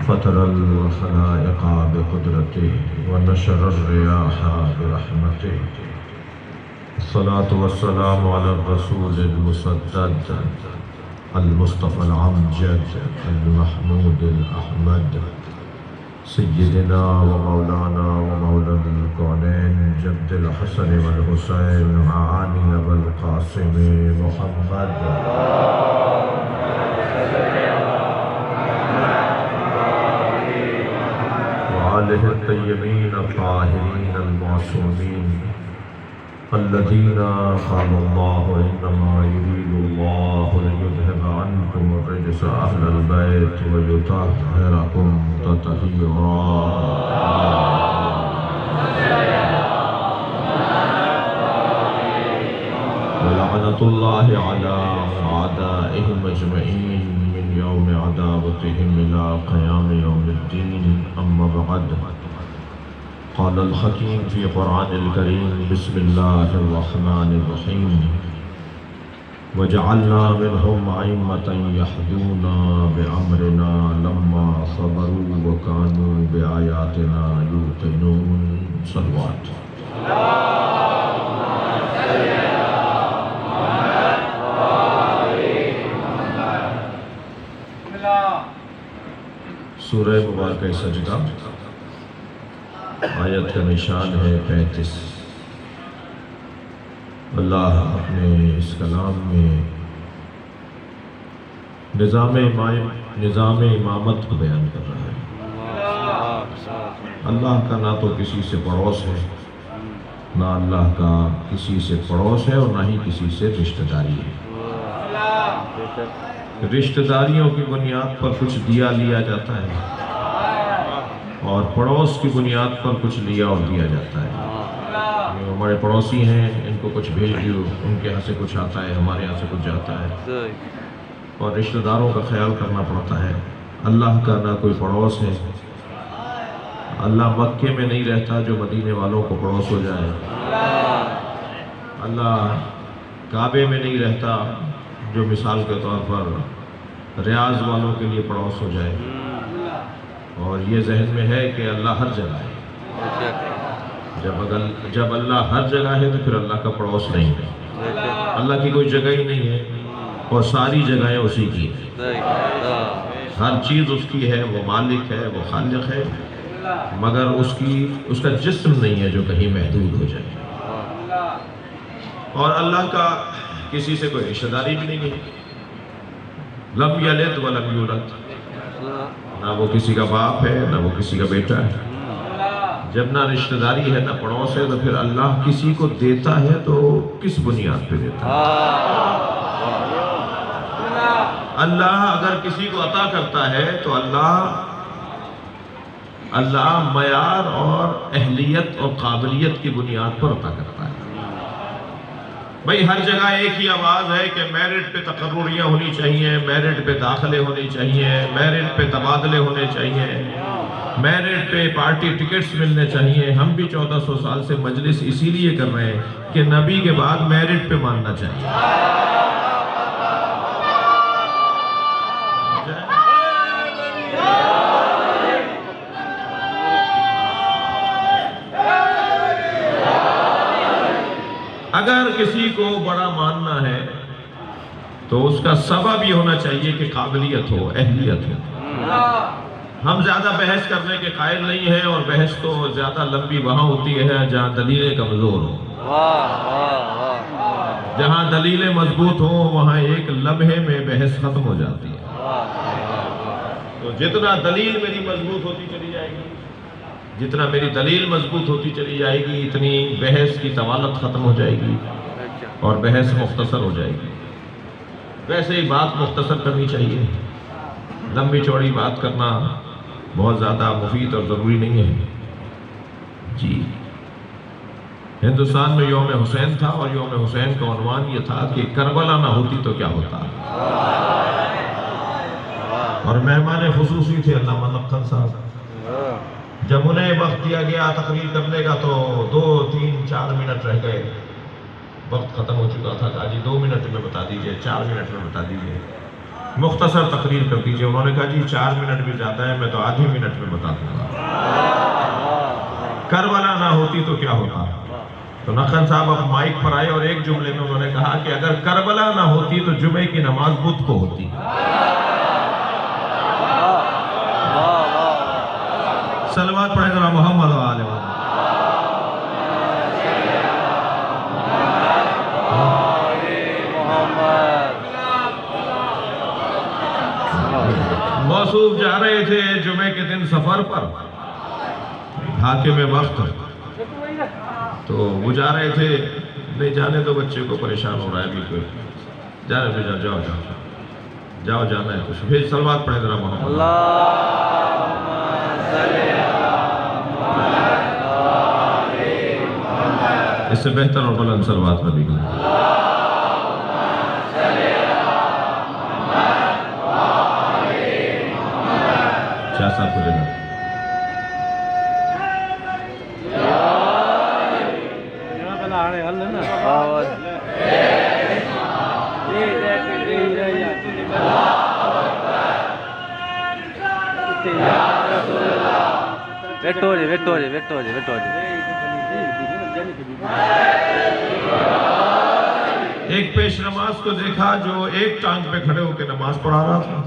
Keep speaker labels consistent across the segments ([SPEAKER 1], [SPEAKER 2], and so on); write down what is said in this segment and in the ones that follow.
[SPEAKER 1] فطر الخلائق بقدرته ونشر الرياح برحمته. الصلاة والسلام على الرسول المسدد المصطفى العمجد المحمود الأحمد سيدنا ومولانا ومولى الكونين جد الحسن والحسين معاني والقاسم محمد وآله الطيبين الطاهرين المعصومين الذين قال الله إنما يريد الله ليذهب عنكم الرجس أهل البيت ويطهركم تطهيرا. ولعنة الله على أعدائهم أجمعين من يوم عداوتهم إلى قيام يوم الدين. أما بعد، قال الحكيم في قرآن الكريم بسم الله الرحمن الرحيم وجعلنا منهم أئمة يهدون بأمرنا لما صبروا وكانوا بآياتنا يوقنون. صلوات. سورہ مبارکہ سجدہ آیت کا نشان ہے 35۔ اللہ اپنے اس کلام میں نظام امامت کو بیان کر رہا ہے۔ اللہ کا نہ تو کسی سے پڑوس ہے، نہ اللہ کا کسی سے پڑوس ہے، اور نہ ہی کسی سے رشتہ داری ہے۔ رشتہ داریوں کی بنیاد پر کچھ دیا لیا جاتا ہے، اور پڑوس کی بنیاد پر کچھ لیا اور دیا جاتا ہے۔ ہمارے پڑوسی ہیں، ان کو کچھ بھیج دیو، ان کے یہاں سے کچھ آتا ہے، ہمارے یہاں سے کچھ جاتا ہے، اور رشتہ داروں کا خیال کرنا پڑتا ہے۔ اللہ کا نہ کوئی پڑوس ہے۔ اللہ مکے میں نہیں رہتا جو مدینے والوں کو پڑوس ہو جائے۔ اللہ کعبے میں نہیں رہتا جو مثال کے طور پر ریاض والوں کے لیے پڑوس ہو جائے۔ اور یہ ذہن میں ہے کہ اللہ ہر جگہ ہے۔ جب اللہ ہر جگہ ہے تو پھر اللہ کا پڑوس نہیں ہے۔ اللہ کی کوئی جگہ ہی نہیں ہے، اور ساری جگہیں اسی کی ہیں۔ ہر چیز اس کی ہے، وہ مالک ہے، وہ خالق ہے، مگر اس کا جسم نہیں ہے جو کہیں محدود ہو جائے۔ اور اللہ کا کسی سے کوئی رشتہ داری بھی نہیں ہے۔ لم یلد ولم یولد، نہ وہ کسی کا باپ ہے، نہ وہ کسی کا بیٹا ہے۔ جب نہ رشتہ داری ہے، نہ پڑوس ہے، تو پھر اللہ کسی کو دیتا ہے تو کس بنیاد پہ دیتا ہے؟ اللہ اگر کسی کو عطا کرتا ہے تو اللہ معیار اور اہلیت اور قابلیت کی بنیاد پر عطا کرتا ہے۔ بھئی ہر جگہ ایک ہی آواز ہے کہ میرٹ پہ تقرریاں ہونی چاہیے، میرٹ پہ داخلے ہونے چاہیے، میرٹ پہ تبادلے ہونے چاہیے، میرٹ پہ پارٹی ٹکٹس ملنے چاہیے۔ ہم بھی 1400 سال سے مجلس اسی لیے کر رہے ہیں کہ نبی کے بعد میرٹ پہ ماننا چاہیے۔ اگر کسی کو بڑا ماننا ہے تو اس کا سبب یہ ہونا چاہیے کہ قابلیت ہو، اہلیت ہو۔ ہم زیادہ بحث کرنے کے قائل نہیں ہیں، اور بحث تو زیادہ لمبی وہاں ہوتی ہے جہاں دلیلیں کمزور ہوں۔ جہاں دلیلیں مضبوط ہوں وہاں ایک لمحے میں بحث ختم ہو جاتی ہے۔ تو جتنا دلیل میری مضبوط ہوتی چلی جائے گی، جتنا میری دلیل مضبوط ہوتی چلی جائے گی، اتنی بحث کی طوالت ختم ہو جائے گی اور بحث مختصر ہو جائے گی۔ ویسے ہی بات مختصر کرنی چاہیے، لمبی چوڑی بات کرنا بہت زیادہ مفید اور ضروری نہیں ہے۔ جی، ہندوستان میں یوم حسین تھا، اور یوم حسین کا عنوان یہ تھا کہ کربلا نہ ہوتی تو کیا ہوتا۔ اور مہمان خصوصی تھے علامہ لکھن صاحب۔ جب انہیں وقت دیا گیا تقریر کرنے کا تو 2 3 4 منٹ رہ گئے، وقت ختم ہو چکا تھا۔ کہا جی 2 منٹ میں بتا دیجئے، 4 منٹ میں بتا دیجئے۔ مختصر تقریر کر دیجئے۔ انہوں نے کہا جی 4 منٹ بھی زیادہ ہے، میں تو آدھی منٹ میں بتا دوں گا۔ کربلا نہ ہوتی تو کیا ہوتا؟ تو نقن صاحب اب مائک پر آئے اور ایک جملے میں انہوں نے کہا کہ اگر کربلا نہ ہوتی تو جمعے کی نماز بدھ کو ہوتی۔ صلوات پڑھیں ذرا محمد و آل محمد۔ موصوف جا رہے تھے جمعے کے دن سفر پر، حاکم وقت، تو وہ جا رہے تھے، نہیں جانے دو بچے کو پریشان ہو رہا ہے، ابھی کوئی جانے دو، جاؤ جاؤ جاؤ جانا ہے کچھ بھی۔ صلوات پڑھیں ذرا محمد۔ اس سے بہتر اور بلند صلوات نبی کی۔ شاہ صاحب کو دینا۔ ایک پیش نماز کو دیکھا جو ایک ٹانگ پہ کھڑے ہو کے نماز پڑھا رہا تھا،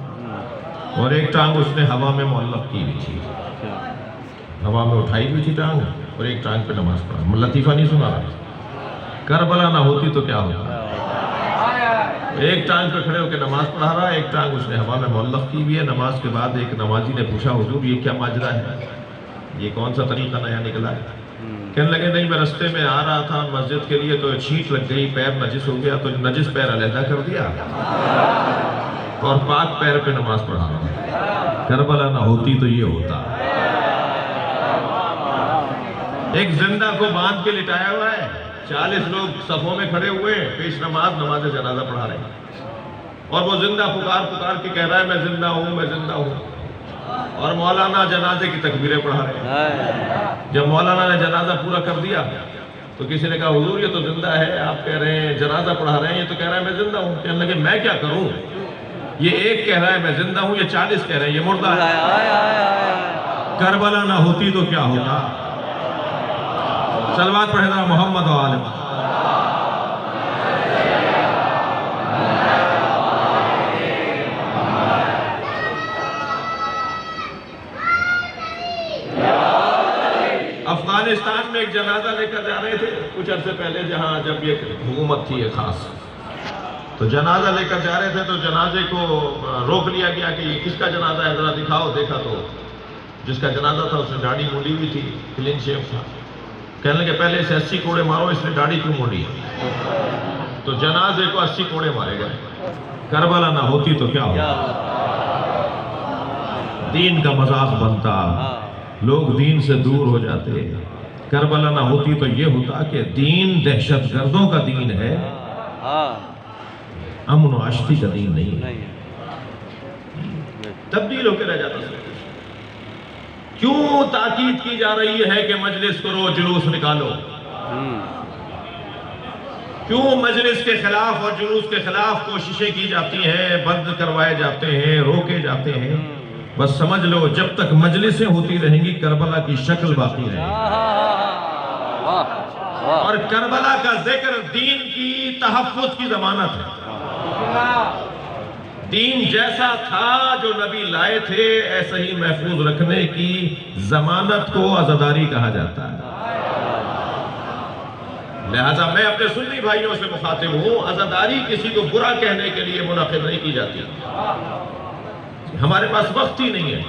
[SPEAKER 1] اور ایک ٹانگ اس نے ہوا میں معلق کی ہوئی تھی، ہوا میں اٹھائی ہوئی تھی ٹانگ، اور ایک ٹانگ پہ نماز پڑھا۔ لطیفہ نہیں سنا رہا؟ کربلا نہ ہوتی تو کیا ہوتا؟ ایک ٹانگ پہ کھڑے ہو کے نماز پڑھا رہا ہے، ایک ٹانگ اس نے ہوا میں معلق کی ہوئی ہے۔ نماز کے بعد ایک نمازی نے پوچھا حضور یہ کیا ماجرا ہے، یہ کون سا طریقہ نیا نکلا ہے؟ کہنے لگے نہیں، میں رستے میں آ رہا تھا مسجد کے لیے تو چھینٹ لگ گئی، پیر نجس ہو گیا، تو نجس پیر علیحدہ کر دیا اور پاک پیر پہ نماز پڑھا رہا ہوں۔ کربلا نہ ہوتی تو یہ ہوتا۔ ایک زندہ کو باندھ کے لٹایا ہوا ہے، 40 لوگ صفوں میں کھڑے ہوئے، پیش نماز جنازہ پڑھا رہے ہیں، اور وہ زندہ پکار کے کہہ رہا ہے میں زندہ ہوں، میں زندہ ہوں، اور مولانا جنازے کی تکبیریں پڑھا رہے ہیں۔ جب مولانا نے جنازہ پورا کر دیا تو کسی نے کہا حضور یہ تو زندہ ہے، آپ کہہ رہے ہیں جنازہ پڑھا رہے ہیں، یہ تو کہہ رہا ہے میں زندہ ہوں۔ کہنے لگے میں کیا کروں، یہ ایک کہہ رہا ہے میں زندہ ہوں، یہ 40 کہہ رہے ہیں یہ مردہ ہے۔ کربلا نہ ہوتی تو کیا ہوتا؟ صلوات پڑھیں ذرا محمد و آل محمد۔ افغانستان میں ایک جنازہ لے کر جا رہے تھے کچھ عرصے پہلے، جہاں جب یہ حکومت تھی خاص، تو جنازہ لے کر جا رہے تھے، تو جنازے کو روک لیا گیا کہ یہ کس کا جنازہ ہے ذرا دکھاؤ۔ دیکھا تو جس کا جنازہ تھا اس نے داڑھی مونڈی ہوئی تھی، کلین شیو تھا۔ کہنے لگے پہلے اسے 80 کوڑے مارو، اس نے داڑھی کیوں مونڈی ہے؟ تو جنازے کو 80 کوڑے مارے گئے۔ کربلا نہ ہوتی تو کیا ہوتا؟ دین کا مذاق بنتا، لوگ دین سے دور ہو جاتے۔ کربلا نہ ہوتی تو یہ ہوتا کہ دین دہشت گردوں کا دین ہے، امن و آشتی کا دین نہیں ہے، تبدیل ہو کے رہ جاتا ہے۔ کیوں تاکید کی جا رہی ہے کہ مجلس کرو، جلوس نکالو؟ کیوں مجلس کے خلاف اور جلوس کے خلاف کوششیں کی جاتی ہیں، بند کروائے جاتے ہیں، روکے جاتے ہیں؟ بس سمجھ لو جب تک مجلسیں ہوتی رہیں گی کربلا کی شکل باقی رہے گی، اور کربلا کا ذکر دین کی تحفظ کی ضمانت ہے۔ دین جیسا تھا جو نبی لائے تھے ایسا ہی محفوظ رکھنے کی ضمانت کو عزاداری کہا جاتا ہے۔ لہذا میں اپنے سنی بھائیوں سے مخاطب ہوں، عزاداری کسی کو برا کہنے کے لیے منعقد نہیں کی جاتی۔ ہمارے پاس وقت ہی نہیں ہے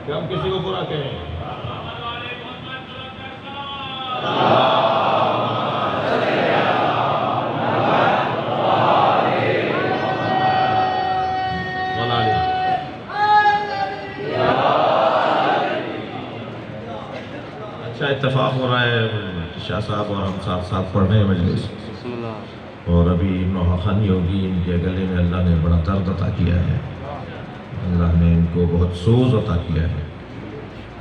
[SPEAKER 1] کہ ہم کسی کو برا کہیں۔ اچھا اتفاق ہو رہا ہے، شاہ صاحب اور ہم ساتھ ساتھ پڑھ رہے ہیں مجلس، اور ابھی نوحانی ہوگی، ان کے گلے میں اللہ نے بڑا درد عطا کیا ہے، اللہ نے ان کو بہت سوز عطا کیا ہے،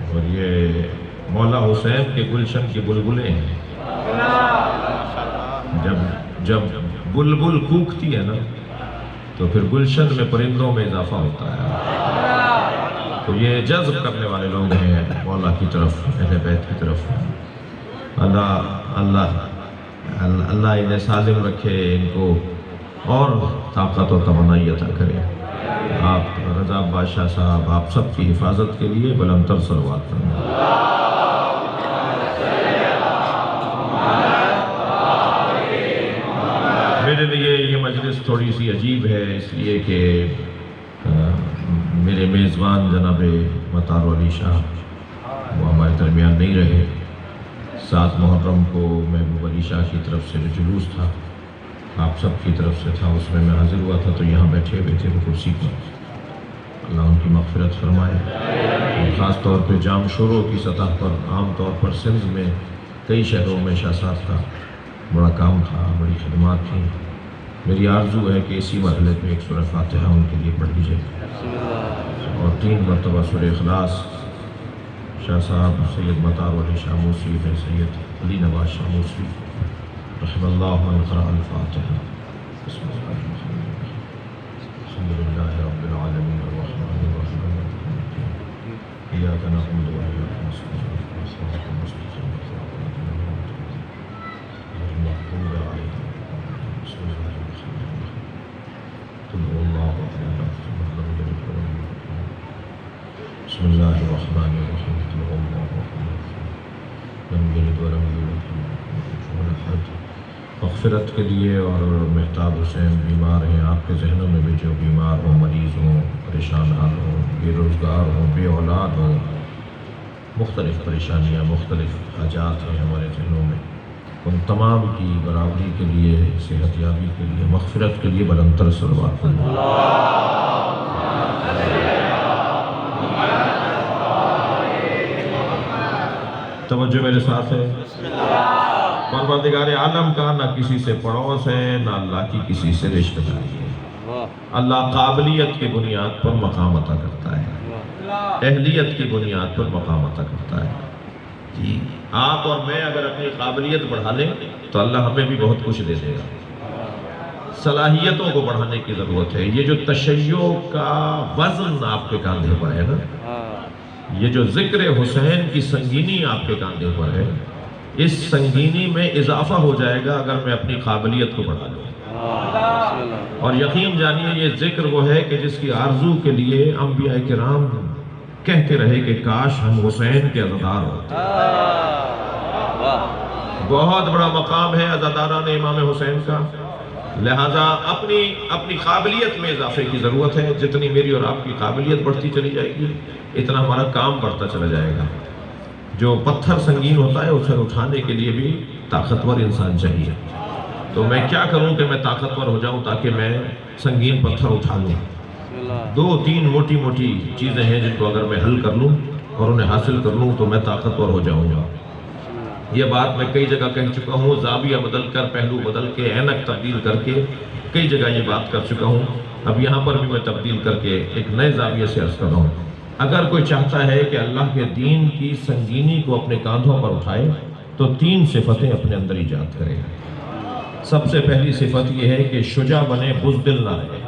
[SPEAKER 1] اور یہ مولا حسین کے گلشن کی بلبلیں ہیں۔ جب بلبل کوکتی ہے نا تو پھر گلشن میں پرندوں میں اضافہ ہوتا ہے۔ تو یہ جذب کرنے والے لوگ ہیں مولا کی طرف، اہل بیت کی طرف۔ اللہ انہیں سالم رکھے، ان کو اور طاقت و توانائی عطا کرے۔ آپ رضا بادشاہ صاحب آپ سب کی حفاظت کے لیے بلند تر صلوات فرمائیں۔ میرے لیے یہ مجلس تھوڑی سی عجیب ہے، اس لیے کہ میرے میزبان جناب مطار علی شاہ وہ ہمارے درمیان نہیں رہے۔ 7 محرم کو محبوب علی شاہ کی طرف سے جو جلوس تھا، آپ سب کی طرف سے تھا، اس میں حاضر ہوا تھا، تو یہاں بیٹھے ہوئے تھے وہ کرسی پر۔ اللہ ان کی مغفرت فرمائے۔ اور خاص طور پہ جام شوروں کی سطح پر، عام طور پر سندھ میں کئی شہروں میں شاہ صاحب کا بڑا کام تھا، بڑی خدمات تھیں۔ میری آرزو ہے کہ اسی مرحلے میں ایک سورہ فاتحہ ان کے لیے پڑھ لی جائے اور 3 مرتبہ سورہ اخلاص۔ شاہ صاحب سید مطار علی شاہ موسوی میں سید علی نواز شاہ موسوی رحم اللہ من قرأ الفاتحہ۔ بسم اللہ الرحمن الرحیم، الحمد للہ رب العالمین الرحمن الرحیم ایاک نعبد و ایاک نستعین صراط المستقیم صراط الذین انعمت علیہم غیر المغضوب علیہم۔ بسم اللہ الرحمن الرحیم، قل هو اللہ احد اللہ صمد لم یلد ولم یولد۔ بسم اللہ الرحمن الرحیم، قل هو اللہ احد لم یلد ولم یولد ولم یکن له کفوا احد۔ مغفرت کے لیے، اور مہتاب حسین بیمار ہیں، آپ کے ذہنوں میں بھی جو بیمار ہوں، مریض ہوں، پریشان حال ہوں، بے روزگار ہوں، بے اولاد ہوں، مختلف پریشانیاں، مختلف حاجات ہیں ہمارے ذہنوں میں، ان تمام کی برابری کے لیے، صحت یابی کے لیے، مغفرت کے لیے بلند تر صلوات فرمائیں۔ توجہ میرے ساتھ ہے۔ پروردگار عالم کا نہ کسی سے پڑوس ہے، نہ اللہ کی کسی سے رشتہ داری ہے۔ اللہ قابلیت کی بنیاد پر مقام عطا کرتا ہے، اہلیت کی بنیاد پر مقام عطا کرتا ہے۔ جی آپ اور میں اگر اپنی قابلیت بڑھا لیں تو اللہ ہمیں بھی بہت کچھ دے دے گا۔ صلاحیتوں کو بڑھانے کی ضرورت ہے۔ یہ جو تشیع کا وزن آپ کے کاندھے پر ہے نا، یہ جو ذکر حسین کی سنگینی آپ کے کاندھے پر ہے، اس سنگینی میں اضافہ ہو جائے گا اگر میں اپنی قابلیت کو بڑھا لوں۔ اور یقین جانیے یہ ذکر وہ ہے کہ جس کی آرزو کے لیے انبیاء کرام کہتے رہے کہ کاش ہم حسین کے عزادار ہوتے۔ بہت بڑا مقام ہے عزاداران امام حسین کا، لہذا اپنی قابلیت میں اضافے کی ضرورت ہے۔ جتنی میری اور آپ کی قابلیت بڑھتی چلی جائے گی، اتنا ہمارا کام بڑھتا چلا جائے گا۔ جو پتھر سنگین ہوتا ہے اسے اٹھانے کے لیے بھی طاقتور انسان چاہیے۔ تو میں کیا کروں کہ میں طاقتور ہو جاؤں تاکہ میں سنگین پتھر اٹھا لوں؟ 2-3 موٹی موٹی چیزیں ہیں جن کو اگر میں حل کر لوں اور انہیں حاصل کر لوں تو میں طاقتور ہو جاؤں گا۔ یہ بات میں کئی جگہ کہہ چکا ہوں، زاویہ بدل کر، پہلو بدل کے، اینک تبدیل کر کے کئی جگہ یہ بات کر چکا ہوں۔ اب یہاں پر بھی میں تبدیل کر کے ایک نئے زاویے سے عرض کر رہا ہوں۔ اگر کوئی چاہتا ہے کہ اللہ کے دین کی سنگینی کو اپنے کاندھوں پر اٹھائے تو 3 صفتیں اپنے اندر ایجاد کرے۔ سب سے پہلی صفت یہ ہے کہ شجاع بنے، بزدل نہ رہے،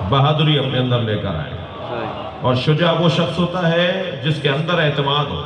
[SPEAKER 1] بہادری اپنے اندر لے کر آئے۔ اور شجاع وہ شخص ہوتا ہے جس کے اندر اعتماد ہو،